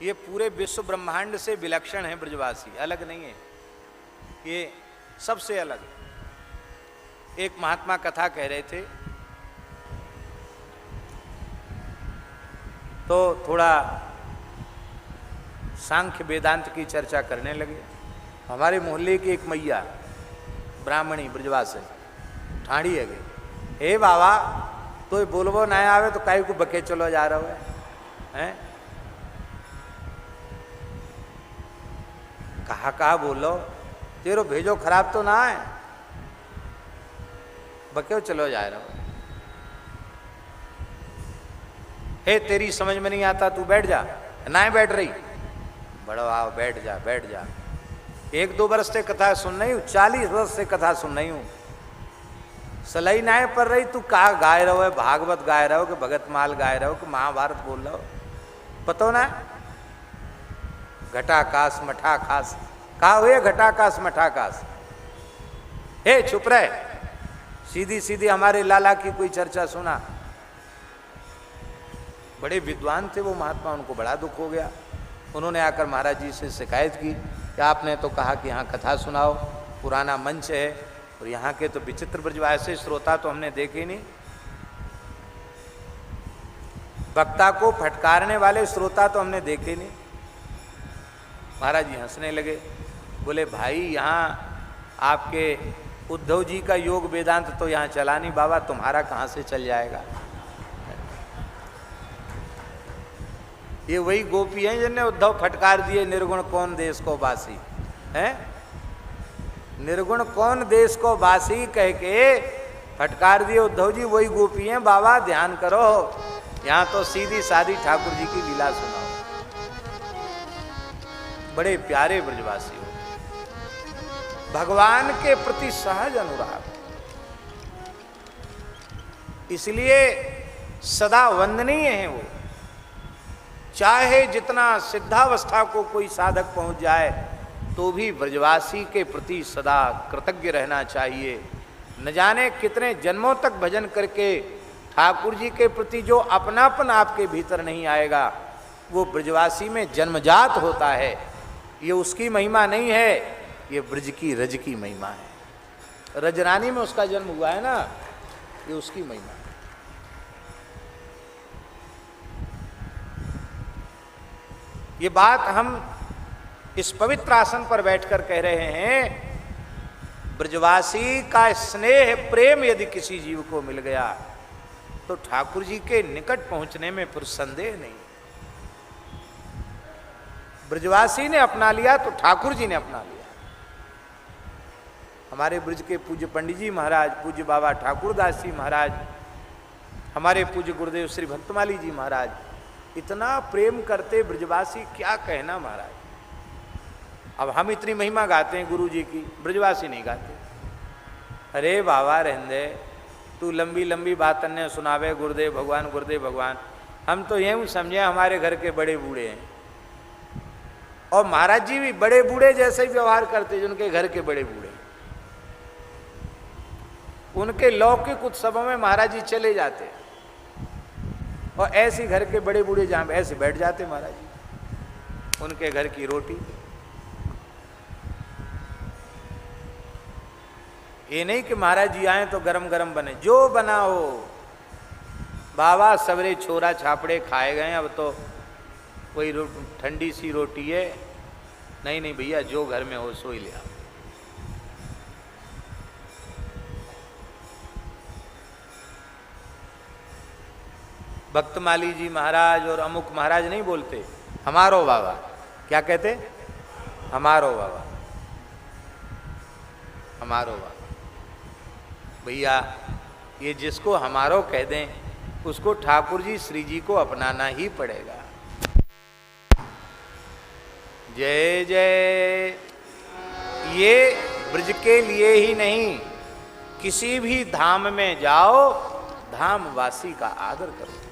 ये पूरे विश्व ब्रह्मांड से विलक्षण है ब्रजवासी, अलग नहीं है, ये सबसे अलग है। एक महात्मा कथा कह रहे थे तो थोड़ा सांख्य वेदांत की चर्चा करने लगे। हमारे मोहल्ले की एक मैया ब्राह्मणी ब्रजवासी ठाड़ी है गई, हे बाबा तो बोलबो ना आवे तो काई को बके चलो जा रहा है, कहा बोलो तेरो भेजो खराब तो ना है, बक्यो चलो जा रहा हो। हे तेरी समझ में नहीं आता, तू बैठ जा, ना बैठ रही, बड़ो आओ बैठ जा बैठ जा। 1-2 वर्ष से कथा सुन रही हूँ, 40 वर्ष से कथा सुन रही हूँ, सलाई नाय पर रही, तू कहा गाय रहो है, भागवत गाय रहो कि भगत माल गाय रहो कि महाभारत बोल रहो, पतो ना घटाकाश मठाकाश कहा हुए, घटाकाश मठाकाश। हे चुप रहे, सीधी सीधी हमारे लाला की कोई चर्चा सुना। बड़े विद्वान थे वो महात्मा, उनको बड़ा दुख हो गया। उन्होंने आकर महाराज जी से शिकायत की कि आपने तो कहा कि यहाँ कथा सुनाओ, पुराना मंच है, और यहाँ के तो विचित्र ब्रजवासी श्रोता तो हमने देखे नहीं, वक्ता को फटकारने वाले श्रोता तो हमने देखे नहीं। महाराज जी हंसने लगे, बोले भाई यहाँ आपके उद्धव जी का योग वेदांत तो यहाँ चला नहीं बाबा, तुम्हारा कहाँ से चल जाएगा। ये वही गोपी हैं जिन्हें उद्धव फटकार दिए, निर्गुण कौन देश को बासी है, निर्गुण कौन देश को बासी कह के फटकार दिए उद्धव जी, वही गोपी हैं। बाबा ध्यान करो, यहाँ तो सीधी सादी ठाकुर जी की लीला सुनाओ। बड़े प्यारे ब्रजवासी हो, भगवान के प्रति सहज अनुराग, इसलिए सदा वंदनीय है वो। चाहे जितना सिद्धावस्था को कोई साधक पहुंच जाए तो भी ब्रजवासी के प्रति सदा कृतज्ञ रहना चाहिए। न जाने कितने जन्मों तक भजन करके ठाकुर जी के प्रति जो अपनापन आपके भीतर नहीं आएगा, वो ब्रजवासी में जन्मजात होता है। ये उसकी महिमा नहीं है, ये ब्रज की रज की महिमा है। रजरानी में उसका जन्म हुआ है ना, ये उसकी महिमा है। ये बात हम इस पवित्र आसन पर बैठकर कह रहे हैं। ब्रजवासी का स्नेह प्रेम यदि किसी जीव को मिल गया तो ठाकुर जी के निकट पहुंचने में फिर संदेह नहीं। ब्रजवासी ने अपना लिया तो ठाकुर जी ने अपना लिया। हमारे ब्रज के पूज्य पंडित जी महाराज, पूज्य बाबा ठाकुरदास जी महाराज, हमारे पूज्य गुरुदेव श्री भक्तमाली जी महाराज इतना प्रेम करते ब्रजवासी, क्या कहना महाराज। अब हम इतनी महिमा गाते हैं गुरु जी की, ब्रजवासी नहीं गाते। अरे बाबा रहंदे, तू लंबी लंबी बात अन्य सुनावे गुरुदेव भगवान गुरुदेव भगवान। हम तो यूँ समझे हमारे घर के बड़े बूढ़े हैं, और महाराज जी भी बड़े बूढ़े जैसे ही व्यवहार करते जिनके घर के बड़े बूढ़े। उनके लौकिक उत्सवों में महाराज जी चले जाते और ऐसे घर के बड़े बूढ़े जहाँ ऐसे बैठ जाते महाराज जी, उनके घर की रोटी। ये नहीं कि महाराज जी आए तो गरम गरम बने, जो बना हो। बाबा सवेरे छोरा छापड़े खाए गए, अब तो कोई ठंडी सी रोटी है। नहीं नहीं भैया, जो घर में हो सो ही ले आओ। भक्तमाली जी महाराज और अमुक महाराज नहीं बोलते, हमारो बाबा। क्या कहते? हमारो बाबा, हमारो बाबा। भैया ये जिसको हमारो कह दें उसको ठाकुर जी श्री जी को अपनाना ही पड़ेगा। जय जय। ये ब्रज के लिए ही नहीं, किसी भी धाम में जाओ, धामवासी का आदर करो।